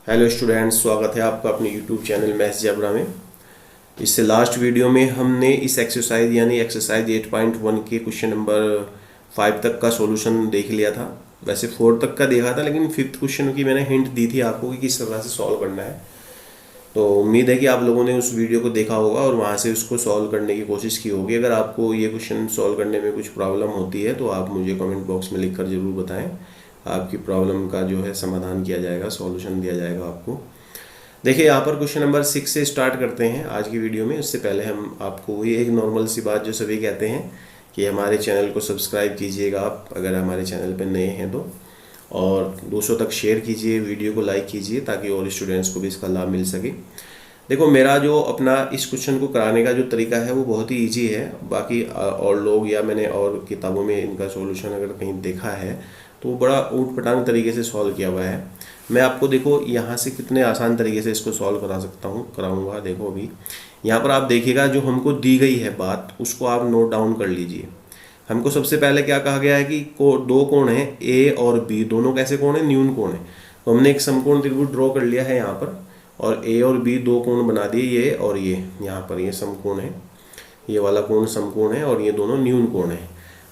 Hello students, स्वागत है आपका अपने यूट्यूब चैनल मैथ्स जबरा में। इससे लास्ट वीडियो में हमने इस एक्सरसाइज यानी एक्सरसाइज 8.1 के क्वेश्चन नंबर 5 तक का सॉल्यूशन देख लिया था। वैसे 4 तक का देखा था, लेकिन 5th क्वेश्चन की मैंने हिंट दी थी आपको कि किस तरह से सॉल्व करना है। तो उम्मीद है कि आप लोगों ने उस वीडियो को देखा होगा और वहाँ से उसको सॉल्व करने की कोशिश की होगी। अगर आपको ये क्वेश्चन सॉल्व करने में कुछ प्रॉब्लम होती है तो आप मुझे कमेंट बॉक्स में लिखकर ज़रूर बताएं। आपकी प्रॉब्लम का जो है समाधान किया जाएगा, सॉल्यूशन दिया जाएगा आपको। देखिए, यहाँ पर क्वेश्चन नंबर 6 से स्टार्ट करते हैं आज की वीडियो में। उससे पहले हम आपको ये एक नॉर्मल सी बात जो सभी कहते हैं कि हमारे चैनल को सब्सक्राइब कीजिएगा आप अगर हमारे चैनल पर नए हैं तो, और दूसरों तक शेयर कीजिए, वीडियो को लाइक कीजिए ताकि और स्टूडेंट्स को भी इसका लाभ मिल सके। देखो, मेरा जो अपना इस क्वेश्चन को कराने का जो तरीका है वो बहुत ही इजी है। बाकी और लोग या मैंने और किताबों में इनका सॉल्यूशन अगर कहीं देखा है तो वो बड़ा ऊट पटांग तरीके से सॉल्व किया हुआ है। मैं आपको देखो यहाँ से कितने आसान तरीके से इसको सॉल्व करा सकता हूँ, कराऊंगा। देखो अभी यहाँ पर आप देखिएगा, जो हमको दी गई है बात उसको आप नोट डाउन कर लीजिए। हमको सबसे पहले क्या कहा गया है कि दो कोण हैं ए और बी, दोनों कैसे कोण है? न्यून कोण है। तो हमने एक समकोण त्रिभुज ड्रॉ कर लिया है यहाँ पर, और ए और बी दो कोण बना दिए, ये और ये। यहाँ पर ये समकोण है, ये वाला कोण समकोण है और ये दोनों न्यून कोण है।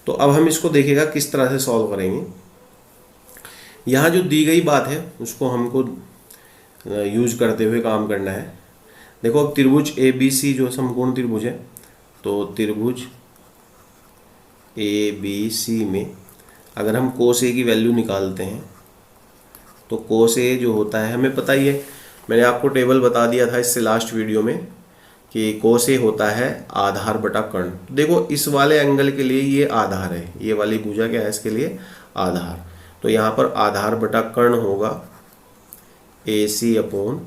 तो अब हम इसको देखेगा किस तरह से सॉल्व करेंगे। यहाँ जो दी गई बात है उसको हमको यूज करते हुए काम करना है। देखो, अब त्रिभुज ए बी सी जो समकोण त्रिभुज है, तो त्रिभुज ए बी सी में अगर हम कोस ए की वैल्यू निकालते हैं तो कोस ए जो होता है हमें पता ही है, मैंने आपको टेबल बता दिया था इससे लास्ट वीडियो में कि कोस ए होता है आधार बटा कर्ण। देखो, इस वाले एंगल के लिए ये आधार है, ये वाली भुजा क्या है इसके लिए? आधार। तो यहाँ पर आधार बटा कर्ण होगा ए सी अपॉन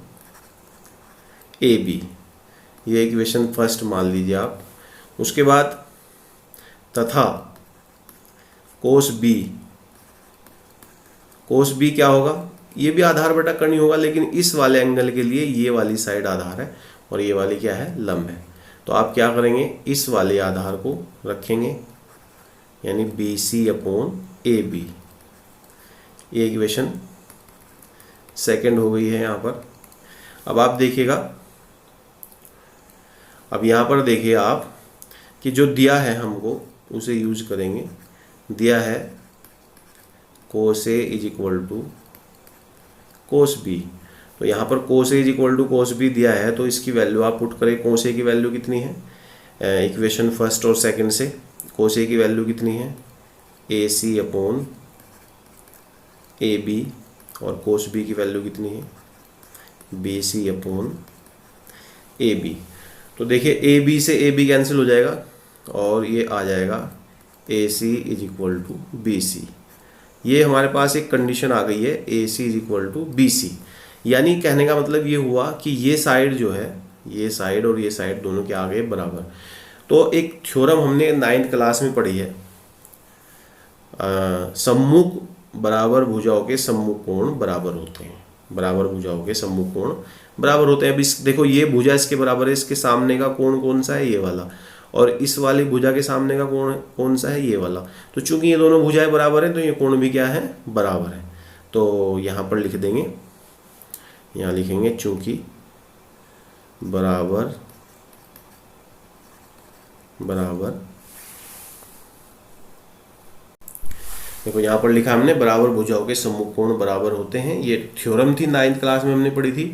ए बी। ये इक्वेशन फर्स्ट मान लीजिए आप। उसके बाद तथा कोस बी क्या होगा? ये भी आधार बटा कर्ण ही होगा, लेकिन इस वाले एंगल के लिए ये वाली साइड आधार है और ये वाली क्या है? लंब है। तो आप क्या करेंगे, इस वाले आधार को रखेंगे यानी B C upon A B. ये इक्वेशन सेकंड हो गई है यहाँ पर। अब आप देखिएगा, अब यहाँ पर देखिए आप कि जो दिया है हमको उसे यूज करेंगे। दिया है cos A is equal to cos B. तो यहाँ पर cos A is equal to cos B दिया है, तो इसकी वैल्यू आप पुट करें। कोस ए की वैल्यू कितनी है? इक्वेशन फर्स्ट और सेकंड से कोस ए की वैल्यू कितनी है? A C upon A B. और कोस बी की वैल्यू कितनी है? B C upon A B. तो देखिए, ए बी से ए बी कैंसिल हो जाएगा और ये आ जाएगा A C is equal to B C. ये हमारे पास एक कंडीशन आ गई है, A C is equal to B C. यानी कहने का मतलब ये हुआ कि ये साइड जो है, ये साइड और ये साइड दोनों के आ गए बराबर। तो एक थ्योरम हमने 9th क्लास में पढ़ी है, सम्मुख बराबर भुजाओं के सम्मुख कोण बराबर होते हैं। बराबर भुजाओं के सम्मुख कोण बराबर होते हैं। अब इस देखो, ये भुजा इसके बराबर है, इसके सामने का कोण कौन सा है? ये वाला। और इस वाली भुजा के सामने का कोण कौन सा है? ये वाला। तो चूंकि ये दोनों भुजाएं बराबर हैं तो ये कोण भी क्या है? बराबर है। तो यहाँ पर लिख देंगे, यहाँ लिखेंगे चूंकि बराबर बराबर। देखो, यहाँ पर लिखा हमने बराबर भुजाओं के सम्मुख कोण बराबर होते हैं। ये थ्योरम थी, 9th क्लास में हमने पढ़ी थी।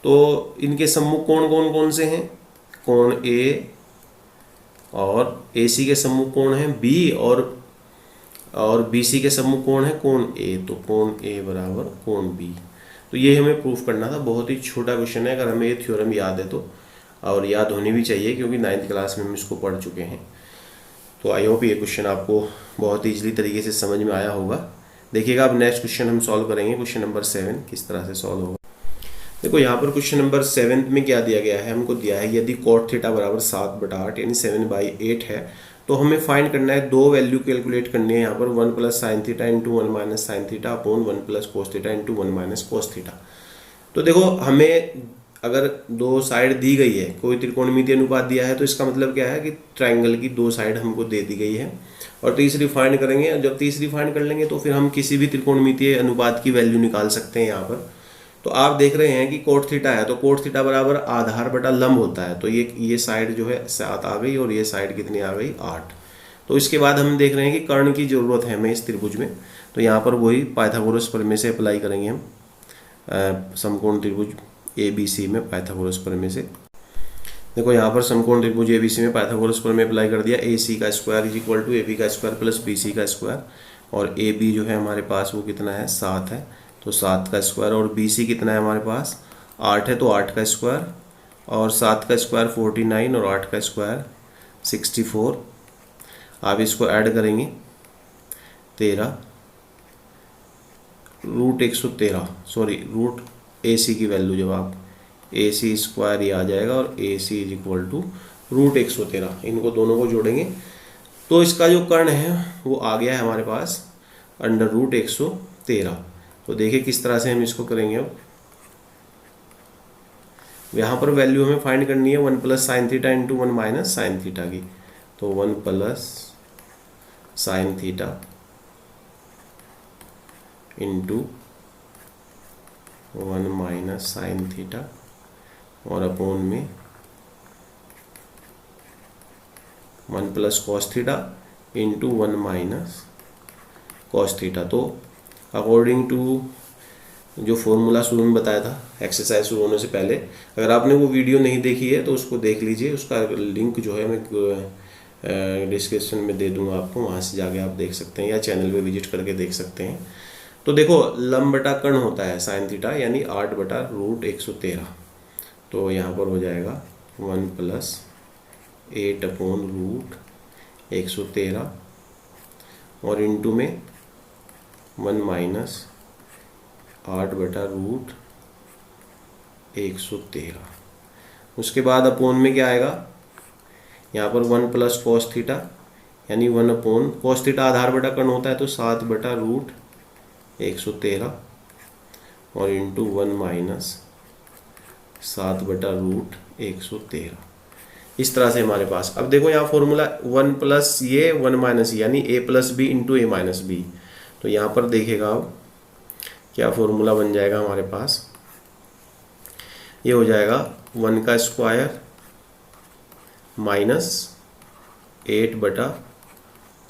तो इनके सम्मुख कोण कौन कौन से हैं? कोण ए और ए सी के सम्मुख कोण हैं बी, और बी सी के सम्मुख कोण है कोण ए। तो कोण ए बराबर कोण बी। तो ये हमें प्रूफ करना था। बहुत ही छोटा क्वेश्चन है, अगर हमें ये थ्योरम याद है तो, और याद होनी भी चाहिए क्योंकि 9th क्लास में हम इसको पढ़ चुके हैं। तो आई होप ये क्वेश्चन आपको बहुत ईजिली तरीके से समझ में आया होगा। देखिएगा, अब नेक्स्ट क्वेश्चन हम सॉल्व करेंगे, क्वेश्चन नंबर 7 किस तरह से सॉल्व होगा। देखो, यहाँ पर क्वेश्चन नंबर 7 में क्या दिया गया है? हमको दिया है यदि cot थीटा बराबर 7/8 यानी 7/8 है तो हमें फाइंड करना है, दो वैल्यू कैलकुलेट करनी है यहाँ पर, 1 + sin theta into 1 - sin theta upon 1 + cos theta into 1 - cos theta. तो देखो, हमें अगर दो साइड दी गई है, कोई त्रिकोणमितीय अनुपात दिया है, तो इसका मतलब क्या है कि ट्राइंगल की दो साइड हमको दे दी गई है। और तीसरी फाइंड करेंगे। जब तीसरी फाइंड कर लेंगे तो फिर हम किसी भी त्रिकोणमितीय अनुपात की वैल्यू निकाल सकते हैं यहाँ पर। तो आप देख रहे हैं कि कोट थीटा है, तो कोट थीटा बराबर आधार बटा लंब होता है। तो ये साइड जो है 7 आ गई और ये साइड कितनी आ गई 8। तो इसके बाद हम देख रहे हैं कि कर्ण की जरूरत है हमें इस त्रिभुज में, तो यहाँ पर वही पाइथागोरस प्रमेय से अप्लाई करेंगे हम समकोण त्रिभुज ABC में पाइथागोरस प्रमेय से। देखो यहाँ पर समकोण त्रिभुज ABC में पाइथागोरस प्रमेय अप्लाई कर दिया। AC का square is equal to AB का स्क्वायर प्लस BC का स्क्वायर, और AB जो है हमारे पास वो कितना है 7 है, तो 7 का स्क्वायर, और BC कितना है हमारे पास 8 है, तो 8 का स्क्वायर, और 7 का स्क्वायर 49 और 8 का स्क्वायर 64। आप इसको ऐड करेंगे 13 रूट 113, सॉरी रूट AC की वैल्यू जब आप AC स्क्वायर ही आ जाएगा और AC is equal to root 113, इनको दोनों को जोड़ेंगे तो इसका जो कर्ण है वो आ गया है हमारे पास अंडर रूट 113। तो देखिए किस तरह से हम इसको करेंगे। अब यहाँ पर वैल्यू हमें फाइंड करनी है 1 plus sine theta into 1 minus sine theta की, तो 1 plus sine theta into 1 minus sine theta और अपोन में 1 plus cos theta into 1 minus cos theta. तो अकॉर्डिंग टू जो फॉर्मूला शुरू में बताया था एक्सरसाइज शुरू होने से पहले, अगर आपने वो वीडियो नहीं देखी है तो उसको देख लीजिए, उसका लिंक जो है मैं डिस्क्रिप्शन में दे दूंगा आपको, वहाँ से जाके आप देख सकते हैं या चैनल पे विजिट करके देख सकते हैं। तो देखो लंब बटा कर्ण होता है साइन थीटा यानी 8 बटा रूट 113, तो यहाँ पर हो जाएगा 1 प्लस 8 अपॉन रूट 113 और इंटू में 1 माइनस 8 बटा रूट 113। उसके बाद अपोन में क्या आएगा, यहाँ पर 1 प्लस कॉस थीटा यानी 1 अपॉन कॉस थीटा आधार बटा कर्ण होता है, तो 7 बटा रूट 113 और इंटू 1 माइनस 7 बटा रूट 113। इस तरह से हमारे पास, अब देखो यहाँ फॉर्मूला 1 प्लस ये 1 माइनस यानी a plus B into A minus B, तो यहाँ पर देखिएगा अब क्या फॉर्मूला बन जाएगा हमारे पास, ये हो जाएगा 1 का स्क्वायर माइनस 8 बटा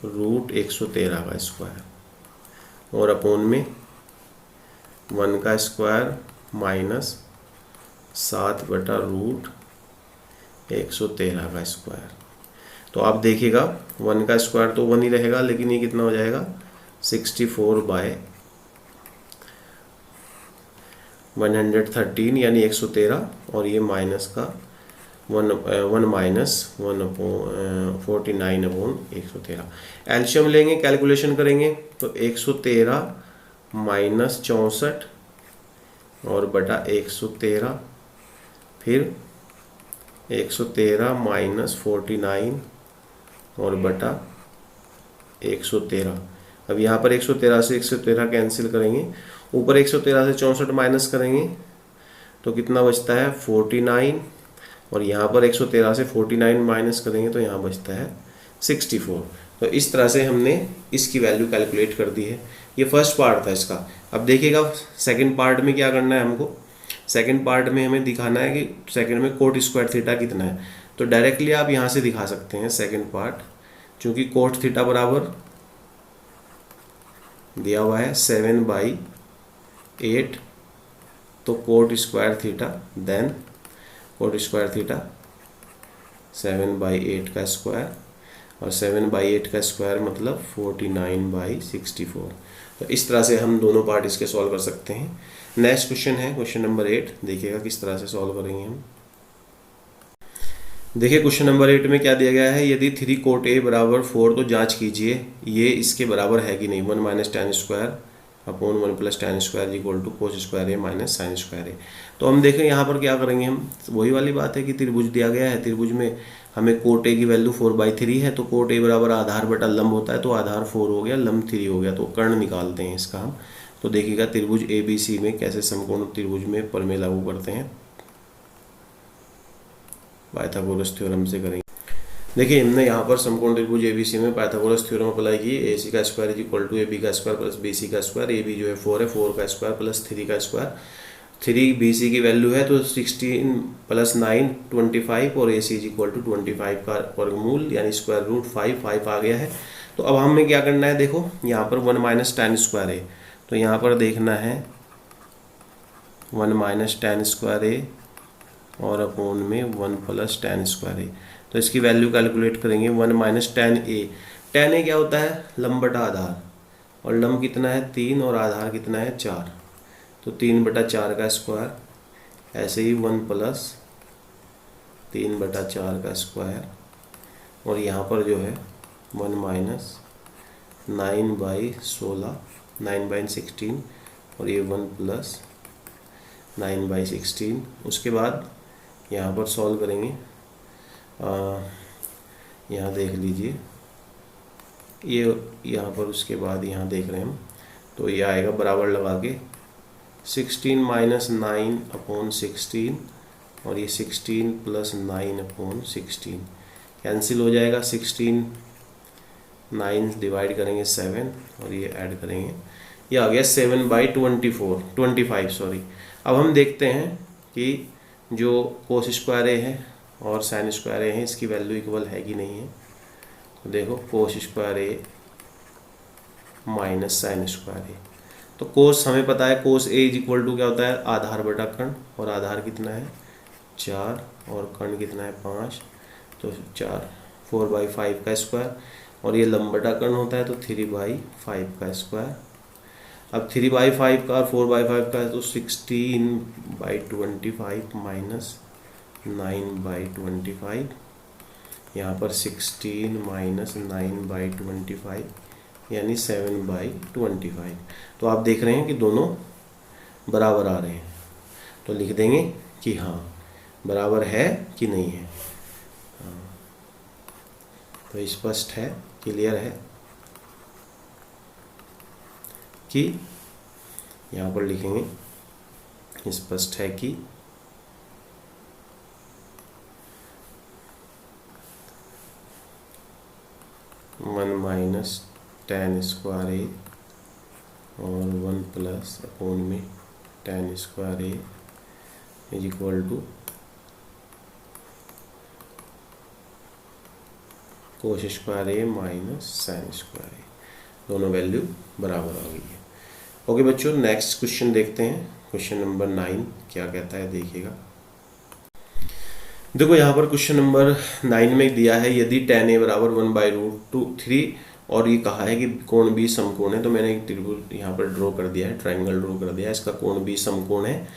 रूट 113 का स्क्वायर और अपोन में 1 का स्क्वायर माइनस 7 बटा रूट 113 का स्क्वायर। तो आप देखिएगा 1 का स्क्वायर तो 1 ही रहेगा, लेकिन ये कितना हो जाएगा 64 बाय 113 यानी 113, और ये माइनस का 1 माइनस 49 अपॉन 113। एल्शियम लेंगे, कैलकुलेशन करेंगे, तो 113 माइनस 64 और बटा 113, फिर 113 माइनस 49 और बटा 113। अब यहाँ पर 113 से 113 कैंसिल करेंगे, ऊपर 113 से 64 माइनस करेंगे तो कितना बचता है 49, और यहाँ पर 113 से 49 माइनस करेंगे तो यहाँ बचता है 64। तो इस तरह से हमने इसकी वैल्यू कैलकुलेट कर दी है। ये फर्स्ट पार्ट था इसका। अब देखिएगा सेकंड पार्ट में क्या करना है हमको। सेकंड पार्ट में हमें दिखाना है कि सेकंड में कोट स्क्वायर थीटा कितना है, तो डायरेक्टली आप यहाँ से दिखा सकते हैं सेकंड पार्ट, क्योंकि कोट थीटा बराबर दिया हुआ है 7/8, तो cot square theta then cot square theta 7/8 का स्क्वायर, और 7/8 का स्क्वायर मतलब 49/64। तो इस तरह से हम दोनों पार्ट इसके सॉल्व कर सकते हैं। नेक्स्ट क्वेश्चन है क्वेश्चन नंबर 8, देखिएगा किस तरह से सॉल्व करेंगे हम। देखिए क्वेश्चन नंबर 8 में क्या दिया गया है, यदि 3 कोट a बराबर 4 तो जांच कीजिए ये इसके बराबर है कि नहीं। 1 minus tan square upon 1 plus tan square equal to cos square a minus sine square a। तो हम देखें यहाँ पर क्या करेंगे हम, वही वाली बात है कि त्रिभुज दिया गया है, त्रिभुज में हमें कोट a की वैल्यू 4/3 है, तो कोट a बराबर आधार बटा लंब होता है, तो आधार 4 हो गया, लंब 3 हो गया, तो कर्ण निकालते हैं इसका हम। तो देखिएगा त्रिभुज ABC में कैसे समकोण त्रिभुज में प्रमेय लागू करते हैं, पाइथागोरस थ्योरम से करेंगे। देखिए हमने यहाँ पर समकोण त्रिभुज ABC में पाइथागोरस थ्योरम अप्लाई की। AC का square is equal to AB का स्क्वायर प्लस BC का स्क्वायर। AB जो है 4 है, 4 का स्क्वायर प्लस 3 का स्क्वायर, 3 BC की वैल्यू है तो 16 + 9 25 और AC इज इक्वल टू 25 का वर्गमूल यानी स्क्वायर रूट 5 आ गया है। तो अब हमें क्या करना है, देखो यहाँ पर 1 - tan स्क्वायर है, तो यहाँ पर देखना है 1 - tan स्क्वायर है और अपॉन में 1 + tan स्क्वायर है। तो इसकी वैल्यू कैलकुलेट करेंगे 1 - tan A। tan A क्या होता है, लंब बटा आधार, और लंब कितना है 3 और आधार कितना है 4, तो 3/4 का स्क्वायर, ऐसे ही 1 + 3/4 का स्क्वायर, और यहाँ पर जो है 1 - 9/16 9/16 और ये 1 + 9/16। उसके बाद यहाँ पर सॉल्व करेंगे, यहाँ देख लीजिए ये यहाँ पर, उसके बाद यहाँ देख रहे हैं हम, तो ये आएगा बराबर लगा के 16 - 9/16 और ये 16 + 9/16 कैंसिल हो जाएगा। 16 9 डिवाइड करेंगे 7 और ये ऐड करेंगे, ये आ गया 7/25 सॉरी। अब हम देखते हैं कि जो कोस स्क्वायर ए है और साइन स्क्वायर ए है इसकी वैल्यू इक्वल है कि नहीं है। तो देखो कोस square A minus sine square ए, तो कोस हमें पता है cos A is equal to क्या होता है, आधार बटा कर्ण, और आधार कितना है 4 और कर्ण कितना है 5, तो 4/5 का स्क्वायर, और ये लंब बटा कर्ण होता है तो 3/5 का स्क्वायर। अब 3/5 का और 4/5 का है तो 16/25 माइनस 9/25, यहाँ पर 16 - 9/25 यानी 7/25। तो आप देख रहे हैं कि दोनों बराबर आ रहे हैं, तो लिख देंगे कि हाँ बराबर है कि नहीं है। तो स्पष्ट है, क्लियर है कि, यहाँ पर लिखेंगे स्पष्ट है कि 1 - tan स्क्वायर ए और 1 + अपॉन में tan square A is equal to cos square A minus sine square A, दोनों वैल्यू बराबर आ गई है। ओके बच्चों, नेक्स्ट क्वेश्चन देखते हैं। क्वेश्चन नंबर 9 क्या कहता है देखिएगा। देखो यहाँ पर क्वेश्चन नंबर 9 में दिया है यदि tan a बराबर 1/√3 और ये कहा है कि कोण b समकोण है, तो मैंने एक त्रिभुज यहाँ पर ड्रॉ कर दिया है, ट्रायंगल ड्रॉ कर दिया है, इसका कोण b समकोण है,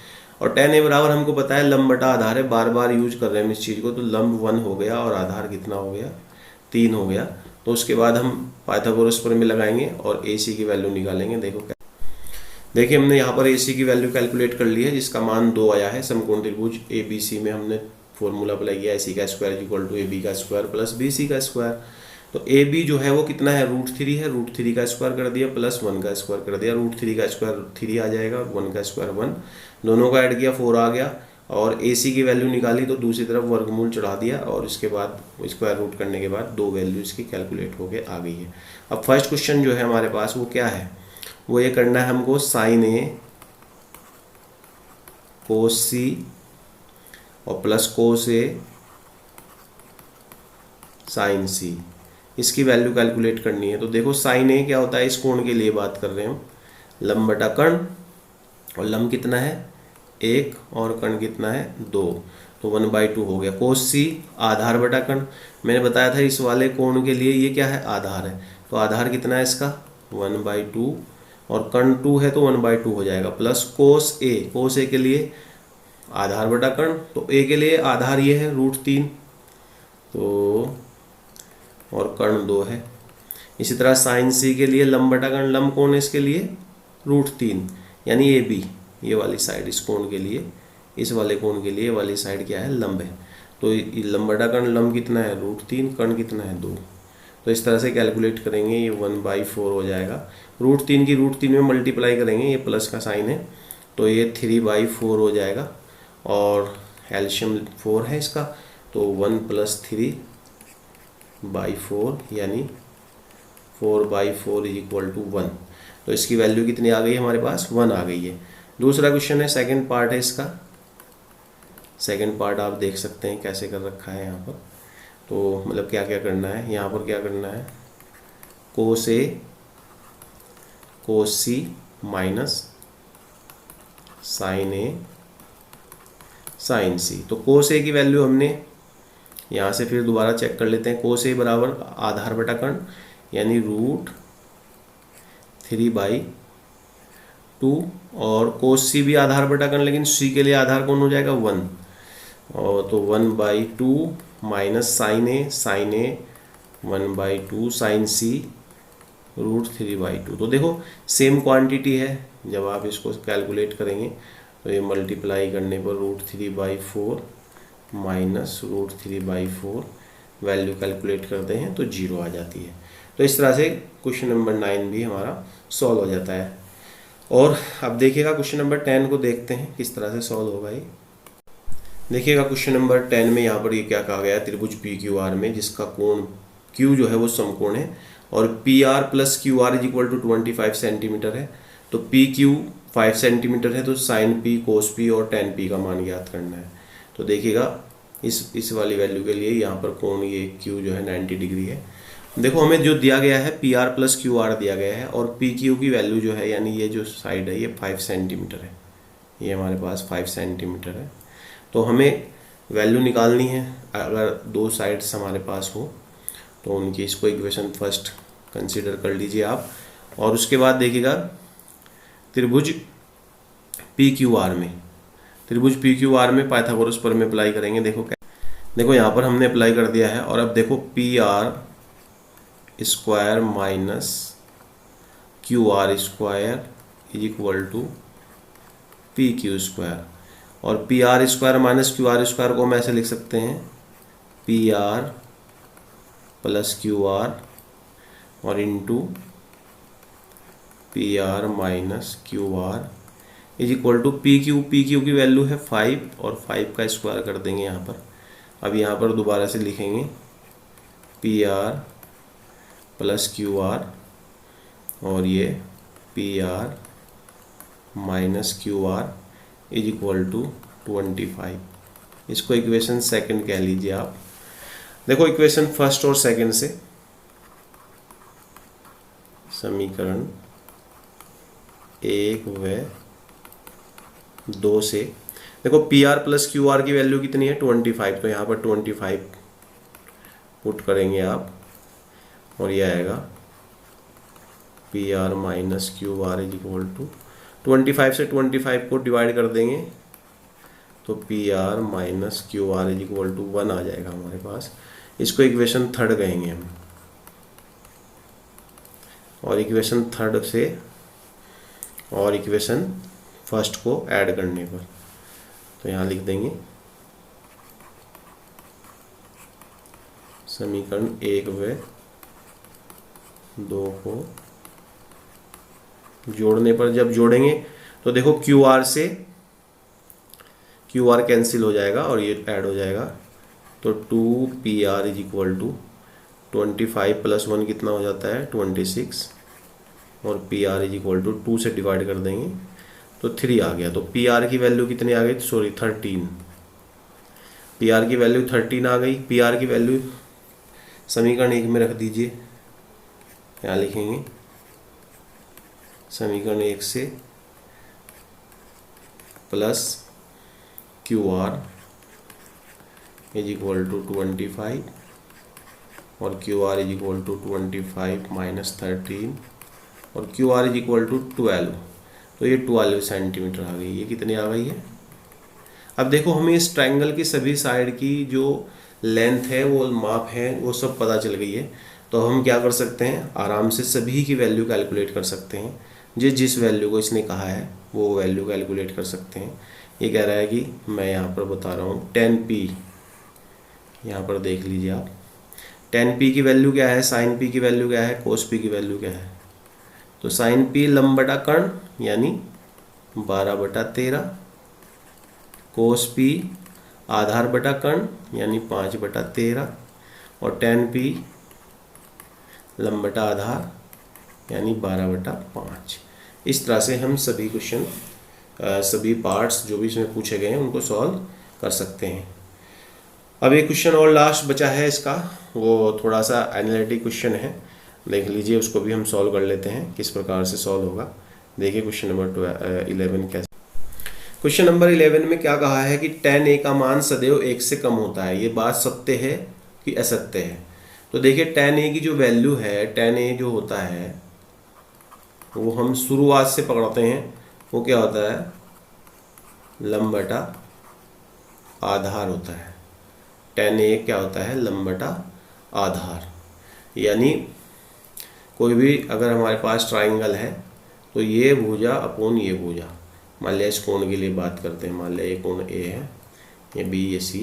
और tan a बराबर हमको पता है लंब बटा आधार है, बार बार यूज कर रहे हैं इस चीज़ को, तो लंब 1 हो गया और आधार कितना हो गया 3 हो गया। तो उसके बाद हम पाइथागोरस प्रमेय लगाएंगे और AC की वैल्यू निकालेंगे। देखिए हमने यहाँ पर AC की वैल्यू कैलकुलेट कर ली है जिसका मान 2 आया है। समकोण त्रिभुज ABC में हमने फॉर्मूला अप्लाई किया, AC का स्क्वायर इक्वल टू AB का स्क्वायर प्लस BC का स्क्वायर। तो AB जो है वो कितना है, √3 है, √3 का स्क्वायर कर दिया प्लस 1 का स्क्वायर कर दिया, √3 का स्क्वायर 3 आ जाएगा, 1 का स्क्वायर 1, दोनों का ऐड किया 4 आ गया, और AC की वैल्यू निकाली तो दूसरी तरफ वर्गमूल चढ़ा दिया, और इसके बाद स्क्वायर रूट करने के बाद 2 वैल्यू इसकी कैलकुलेट होके आ गई है। अब फर्स्ट क्वेश्चन जो है हमारे पास वो क्या है, वो ये करना है हमको sin A cos C और plus cos A sin C, इसकी वैल्यू कैलकुलेट करनी है। तो देखो sin A क्या होता है, इस कोण के लिए बात कर रहे हैं हम, लंब बटा कर्ण, और लंब कितना है 1 और कर्ण कितना है 2, तो 1/2 हो गया। cos C आधार बटा कर्ण, मैंने बताया था इस वाले कोण के लिए ये क्या है आधार है, तो आधार कितना है इसका 1/2, और कर्ण 2 है तो 1/2 हो जाएगा, प्लस cos A के लिए आधार बटा कर्ण, तो A के लिए आधार ये है √3, तो और कर्ण 2 है। इसी तरह sin C के लिए लंब बटा कर्ण, लंब कोण है इसके लिए √3 यानी AB, ये वाली साइड इस कोण के लिए, इस वाले कोण के लिए वाली साइड क्या है लंब है, तो लंब बटा कर्ण लंब कितना है √3, कर्ण कितना है 2, तो इस तरह से कैलकुलेट करेंगे, ये 1/4 हो जाएगा। √3 की √3 में मल्टीप्लाई करेंगे, ये प्लस का साइन है तो ये 3/4 हो जाएगा, और एलशियम 4 है इसका, तो 1 + 3/4 यानी 4/4 = 1, तो इसकी वैल्यू कितनी आ गई हमारे पास 1 आ गई है। दूसरा क्वेश्चन है, सेकंड पार्ट है इसका। सेकंड पार्ट आप देख सकते हैं कैसे कर रखा है यहाँ पर। तो मतलब क्या क्या करना है यहाँ पर, क्या करना है, कोस ए कोस सी माइनस साइन ए साइन सी। तो कोस ए की वैल्यू हमने यहाँ से फिर दोबारा चेक कर लेते हैं। कोस ए बराबर आधार बटा कर्ण यानी √3/2, और कोस सी भी आधार बटा कर्ण, लेकिन सी के लिए आधार कौन हो जाएगा, 1, और तो 1/2 माइनस साइन ए 1/2 साइन सी √3/2। तो देखो सेम क्वांटिटी है, जब आप इसको कैलकुलेट करेंगे तो ये मल्टीप्लाई करने पर √3/4 माइनस √3/4 वैल्यू कैलकुलेट करते हैं तो 0 आ जाती है। तो इस तरह से क्वेश्चन नंबर 9 भी हमारा सॉल्व हो जाता है। और अब देखिएगा क्वेश्चन नंबर 10 को देखते हैं किस तरह से सॉल्व होगा ये। देखिएगा क्वेश्चन नंबर 10 में यहाँ पर ये क्या कहा गया है, त्रिभुज पी क्यू आर में जिसका कोण Q जो है वो समकोण है और P R plus Q R is equal to 25 centimetre है। तो पी क्यू 5 सेंटीमीटर है, तो साइन पी कोस पी और टेन पी का मान ज्ञात करना है। तो देखिएगा इस वाली वैल्यू के लिए यहाँ पर कोण ये Q जो है 90 डिग्री है। देखो हमें जो दिया गया है P R plus Q are दिया गया है, और पी क्यू की वैल्यू जो है यानी ये जो साइड है ये 5 सेंटीमीटर है, ये हमारे पास 5 सेंटीमीटर है। तो हमें वैल्यू निकालनी है। अगर दो साइड्स हमारे पास हो तो उनकी इसको इक्वेशन फर्स्ट कंसीडर कर लीजिए आप। और उसके बाद देखिएगा त्रिभुज पी क्यू आर में पाइथागोरस प्रमेय अप्लाई करेंगे। देखो यहाँ पर हमने अप्लाई कर दिया है, और अब देखो P R square minus Q R square is equal to P Q square, और P R square minus Q R square को हम ऐसे लिख सकते हैं P R plus Q R और into P R minus Q R is equal to P Q की value है 5 और 5 का स्क्वायर कर देंगे यहाँ पर। अब यहाँ पर दोबारा से लिखेंगे P R plus Q R और ये P R minus Q R is equal to 25। इसको इक्वेशन सेकंड कह लीजिए आप। देखो इक्वेशन फर्स्ट और सेकंड से, समीकरण 1 व 2 से देखो P R plus Q are की वैल्यू कितनी है 25, तो यहाँ पर 25 पुट करेंगे आप और ये आएगा P R minus Q R is equal to 25 से 25 को डिवाइड कर देंगे तो P R minus Q R is equal to 1 आ जाएगा हमारे पास। इसको इक्वेशन थर्ड कहेंगे हम, और इक्वेशन थर्ड से और इक्वेशन फर्स्ट को ऐड करने पर तो यहाँ लिख देंगे समीकरण 1 व 2 को जोड़ने पर, जब जोड़ेंगे तो देखो क्यू आर से क्यू आर कैंसिल हो जाएगा और ये ऐड हो जाएगा, तो 2 P R is equal to 25 plus 1 कितना हो जाता है 26, और P R is equal to 2 से डिवाइड कर देंगे तो 3 आ गया। तो पी आर की वैल्यू कितनी आ गई, 13, पी आर की वैल्यू 13 आ गई। पी आर की वैल्यू समीकरण 1 में रख दीजिए, यहाँ लिखेंगे समीकरण 1 से plus Q R is equal to 25 और Q R is equal to 25 minus 13 और Q R is equal to 12, तो ये 12 सेंटीमीटर आ गई। ये कितनी आ गई है। अब देखो हमें इस ट्रायंगल की सभी साइड की जो लेंथ है वो माप है वो सब पता चल गई है, तो हम क्या कर सकते हैं आराम से सभी की वैल्यू कैलकुलेट कर सकते हैं। जिस वैल्यू को इसने कहा है वो वैल्यू कैलकुलेट कर सकते हैं। ये कह रहा है कि मैं यहाँ पर बता रहा हूँ 10p, यहाँ पर देख लीजिए आप 10p की वैल्यू क्या है, साइन p की वैल्यू क्या है, कोस p की वैल्यू क्या है। तो साइन p लंब बटा कर्ण यानी 12/13, कोस p आधार बटा कर्ण यानी 5/13 और 10p लंब बटा आधार यानी 12/5। इस तरह से हम सभी क्वेश्चन सभी पार्ट्स जो भी इसमें पूछे गए हैं उनको सॉल्व कर सकते हैं। अब एक क्वेश्चन और लास्ट बचा है इसका, वो थोड़ा सा एनालिटिक क्वेश्चन है, देख लीजिए, उसको भी हम सॉल्व कर लेते हैं किस प्रकार से सॉल्व होगा। देखिए क्वेश्चन नंबर 11 कैसे। क्वेश्चन नंबर 11 में क्या कहा है कि tan a का मान सदैव 1 से कम होता है, ये बात सत्य है कि असत्य है। तो देखिए tan a की जो वैल्यू है, tan a जो होता है वो हम शुरुआत से पकड़ते हैं, वो क्या होता है, लंब बटा आधार होता है। tan a क्या होता है, लंब बटा आधार। यानी कोई भी अगर हमारे पास ट्राइंगल है तो ये भुजा अपोन ये भुजा, मान लिया इस कोण के लिए बात करते हैं, मान लिया ये कोण ए है, ये बी, ये सी,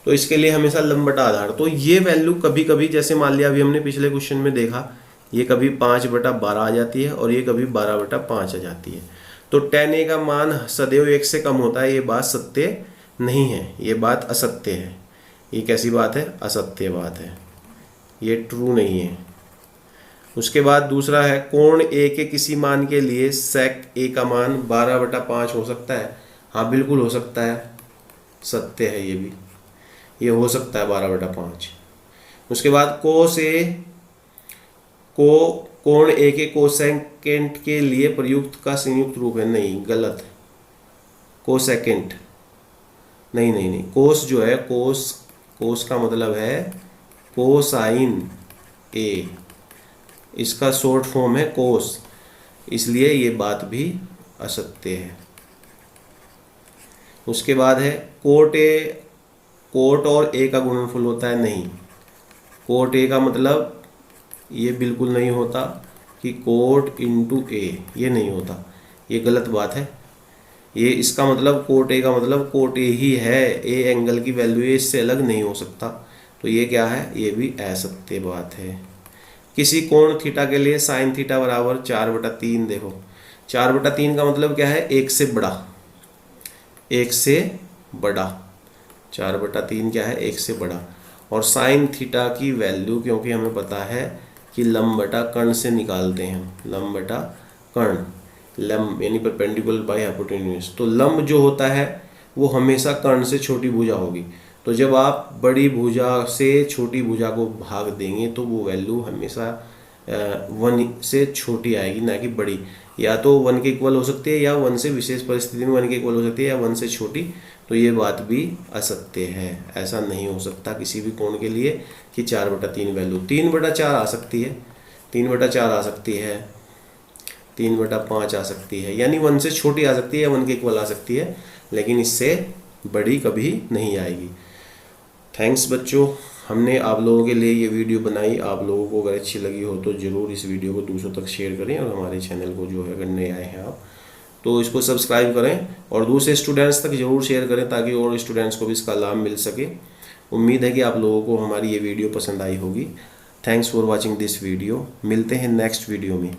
तो इसके लिए हमेशा लंब बटा आधार। तो ये वैल्यू कभी कभी, जैसे मान लिया अभी हमने पिछले क्वेश्चन में देखा, ये कभी 5/12 आ जाती है और ये कभी 12/5 आ जाती है। तो tan a का मान सदैव 1 से कम होता है, ये बात सत्य नहीं है, ये बात असत्य है। ये कैसी बात है, असत्य बात है, ये ट्रू नहीं है। उसके बाद दूसरा है, कोण a के किसी मान के लिए sec a का मान 12/5 हो सकता है। हाँ बिल्कुल हो सकता है, सत्य है ये भी, ये हो सकता है 12/5। उसके बाद cos a को कोण a के कोसेकेंट के लिए प्रयुक्त का संयुक्त रूप है, नहीं गलत, कोसेकेंट नहीं नहीं नहीं, कोस जो है, कोस का मतलब है कोसाइन a, इसका शॉर्ट फॉर्म है कोस, इसलिए ये बात भी असत्य है। उसके बाद है कोट और ए का गुणनफल होता है, नहीं, कोट ए का मतलब ये बिल्कुल नहीं होता कि कोट इंटू ए, ये नहीं होता, ये गलत बात है। ये इसका मतलब कोट ए का मतलब कोट ए ही है, ए एंगल की वैल्यू है, इससे अलग नहीं हो सकता। तो ये क्या है, ये भी असत्य बात है। किसी कोण थीटा के लिए साइन थीटा बराबर 4/3, देखो 4/3 का मतलब क्या है, 1 से बड़ा, 1 से बड़ा, 4/3 क्या है, 1 से बड़ा। और साइन थीटा की वैल्यू, क्योंकि हमें पता है कि लंब बटा कर्ण से निकालते हैं, लंब बटा कर्ण, लंब यानी परपेंडिकुलर बाय हाइपोटेन्यूज, तो लंब जो होता है वो हमेशा कर्ण से छोटी भुजा होगी। तो जब आप बड़ी भुजा से छोटी भुजा को भाग देंगे तो वो वैल्यू हमेशा 1 से छोटी आएगी, ना कि बड़ी। या तो 1 के इक्वल हो सकती है, या 1 से विशेष परिस्थिति में 1 के इक्वल हो सकती है, या 1 से छोटी। तो ये बात भी असत्य है, ऐसा नहीं हो सकता किसी भी कोण के लिए कि 4/3 वैल्यू, 3/4 आ सकती है, 3/4 आ सकती है, 3/5 आ सकती है, यानी 1 से छोटी आ सकती है, 1 के इक्वल आ सकती है, लेकिन इससे बड़ी कभी नहीं आएगी। थैंक्स बच्चों, हमने आप लोगों के लिए ये वीडियो बनाई। आप लोगों को अगर अच्छी लगी हो तो ज़रूर इस वीडियो को दूसरों तक शेयर करें, और हमारे चैनल को जो है, अगर नए आए हैं आप तो इसको सब्सक्राइब करें, और दूसरे स्टूडेंट्स तक ज़रूर शेयर करें ताकि और स्टूडेंट्स को भी इसका लाभ मिल सके। उम्मीद है कि आप लोगों को हमारी ये वीडियो पसंद आई होगी। Thanks for watching this video, मिलते हैं नेक्स्ट वीडियो में।